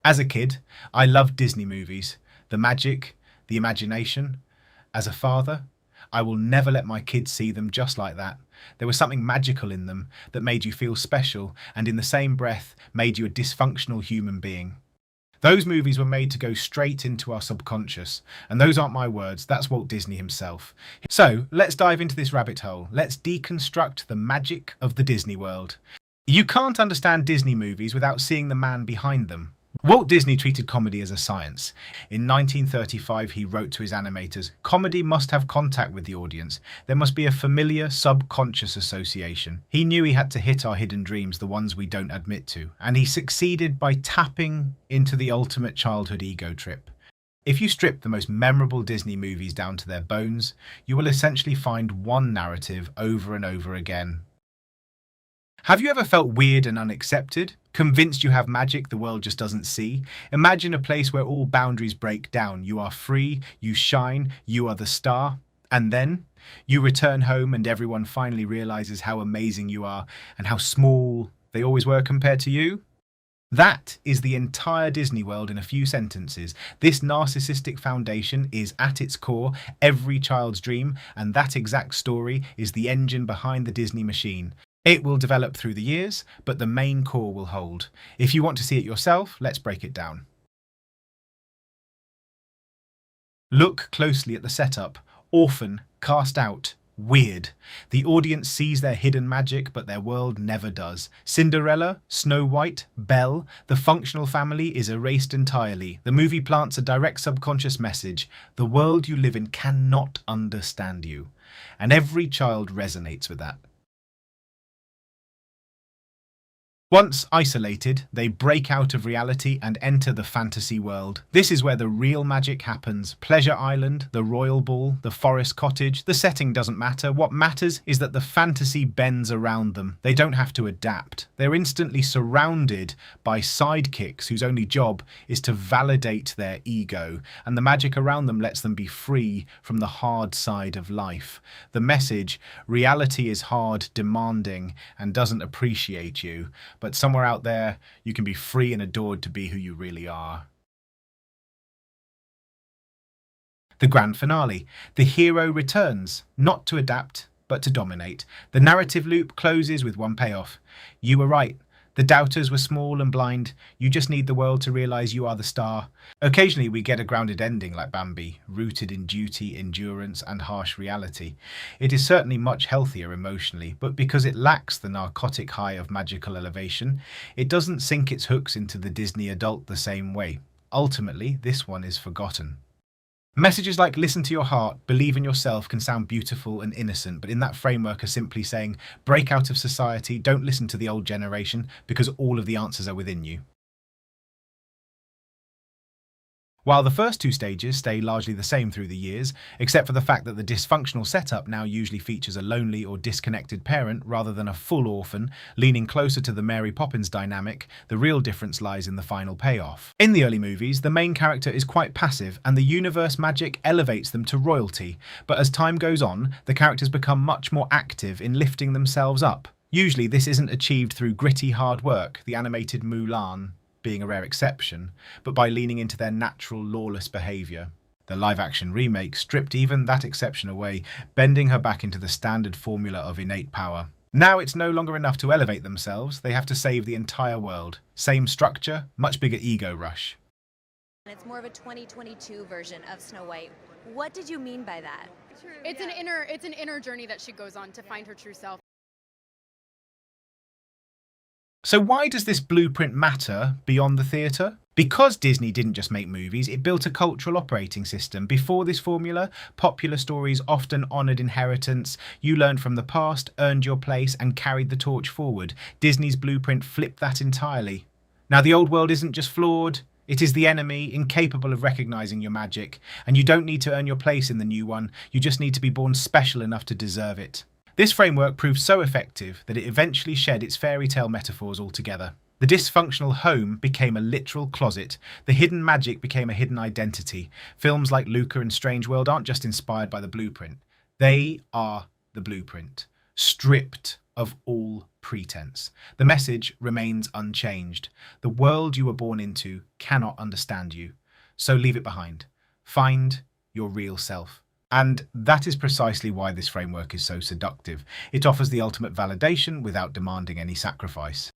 As a kid, I loved Disney movies, the magic, the imagination. As a father, I will never let my kids see them just like that. There was something magical in them that made you feel special and in the same breath made you a dysfunctional human being. Those movies were made to go straight into our subconscious, and those aren't my words, that's Walt Disney himself. So let's dive into this rabbit hole. Let's deconstruct the magic of the Disney world. You can't understand Disney movies without seeing the man behind them. Walt Disney treated comedy as a science. In 1935, he wrote to his animators, "Comedy must have contact with the audience. There must be a familiar, subconscious association." He knew he had to hit our hidden dreams, the ones we don't admit to, and he succeeded by tapping into the ultimate childhood ego trip. If you strip the most memorable Disney movies down to their bones, you will essentially find one narrative over and over again. Have you ever felt weird and unaccepted? Convinced you have magic the world just doesn't see? Imagine a place where all boundaries break down. You are free, you shine, you are the star. And then you return home and everyone finally realizes how amazing you are and how small they always were compared to you. That is the entire Disney world in a few sentences. This narcissistic foundation is at its core every child's dream, and that exact story is the engine behind the Disney machine. It will develop through the years, but the main core will hold. If you want to see it yourself, let's break it down. Look closely at the setup. Orphan, cast out, weird. The audience sees their hidden magic, but their world never does. Cinderella, Snow White, Belle, the functional family is erased entirely. The movie plants a direct subconscious message. The world you live in cannot understand you. And every child resonates with that. Once isolated, they break out of reality and enter the fantasy world. This is where the real magic happens. Pleasure Island, the royal ball, the forest cottage, the setting doesn't matter. What matters is that the fantasy bends around them. They don't have to adapt. They're instantly surrounded by sidekicks whose only job is to validate their ego, and the magic around them lets them be free from the hard side of life. The message, reality is hard, demanding, and doesn't appreciate you. But somewhere out there, you can be free and adored to be who you really are. The grand finale. The hero returns, not to adapt, but to dominate. The narrative loop closes with one payoff. You were right. The doubters were small and blind. You just need the world to realize you are the star. Occasionally we get a grounded ending like Bambi, rooted in duty, endurance, and harsh reality. It is certainly much healthier emotionally, but because it lacks the narcotic high of magical elevation, it doesn't sink its hooks into the Disney adult the same way. Ultimately, this one is forgotten. Messages like "listen to your heart, believe in yourself" can sound beautiful and innocent, but in that framework are simply saying, break out of society, don't listen to the old generation, because all of the answers are within you. While the first two stages stay largely the same through the years, except for the fact that the dysfunctional setup now usually features a lonely or disconnected parent rather than a full orphan, leaning closer to the Mary Poppins dynamic, the real difference lies in the final payoff. In the early movies, the main character is quite passive and the universe magic elevates them to royalty, but as time goes on, the characters become much more active in lifting themselves up. Usually this isn't achieved through gritty hard work, the animated Mulan being a rare exception, but by leaning into their natural lawless behaviour. The live-action remake stripped even that exception away, bending her back into the standard formula of innate power. Now it's no longer enough to elevate themselves, they have to save the entire world. Same structure, much bigger ego rush. It's more of a 2022 version of Snow White. What did you mean by that? It's an inner journey that she goes on to find her true self. So why does this blueprint matter beyond the theatre? Because Disney didn't just make movies, it built a cultural operating system. Before this formula, popular stories often honoured inheritance. You learned from the past, earned your place, and carried the torch forward. Disney's blueprint flipped that entirely. Now the old world isn't just flawed, it is the enemy, incapable of recognising your magic. And you don't need to earn your place in the new one, you just need to be born special enough to deserve it. This framework proved so effective that it eventually shed its fairy tale metaphors altogether. The dysfunctional home became a literal closet. The hidden magic became a hidden identity. Films like Luca and Strange World aren't just inspired by the blueprint. They are the blueprint, stripped of all pretense. The message remains unchanged. The world you were born into cannot understand you, so leave it behind. Find your real self. And that is precisely why this framework is so seductive. It offers the ultimate validation without demanding any sacrifice.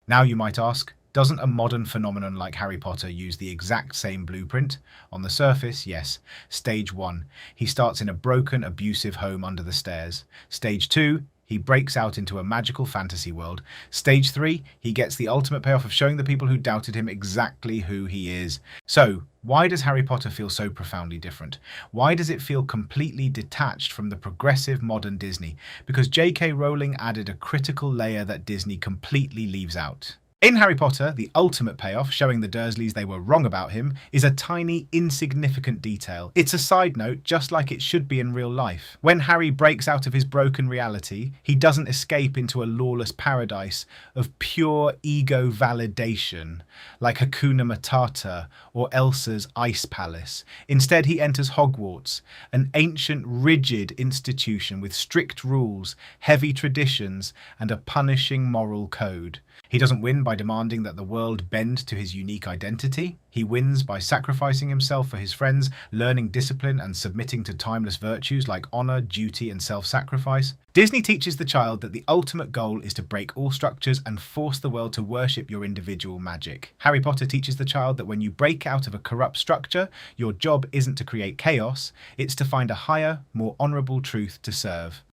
Now you might ask, doesn't a modern phenomenon like Harry Potter use the exact same blueprint? On the surface, yes. Stage 1, he starts in a broken, abusive home under the stairs. Stage 2, he breaks out into a magical fantasy world. Stage 3, he gets the ultimate payoff of showing the people who doubted him exactly who he is. So, why does Harry Potter feel so profoundly different? Why does it feel completely detached from the progressive modern Disney? Because J.K. Rowling added a critical layer that Disney completely leaves out. In Harry Potter, the ultimate payoff, showing the Dursleys they were wrong about him, is a tiny, insignificant detail. It's a side note, just like it should be in real life. When Harry breaks out of his broken reality, he doesn't escape into a lawless paradise of pure ego validation, like Hakuna Matata or Elsa's Ice Palace. Instead, he enters Hogwarts, an ancient, rigid institution with strict rules, heavy traditions, and a punishing moral code. He doesn't win by demanding that the world bend to his unique identity. He wins by sacrificing himself for his friends, learning discipline and submitting to timeless virtues like honor, duty, and self-sacrifice. Disney teaches the child that the ultimate goal is to break all structures and force the world to worship your individual magic. Harry Potter teaches the child that when you break out of a corrupt structure, your job isn't to create chaos, it's to find a higher, more honorable truth to serve.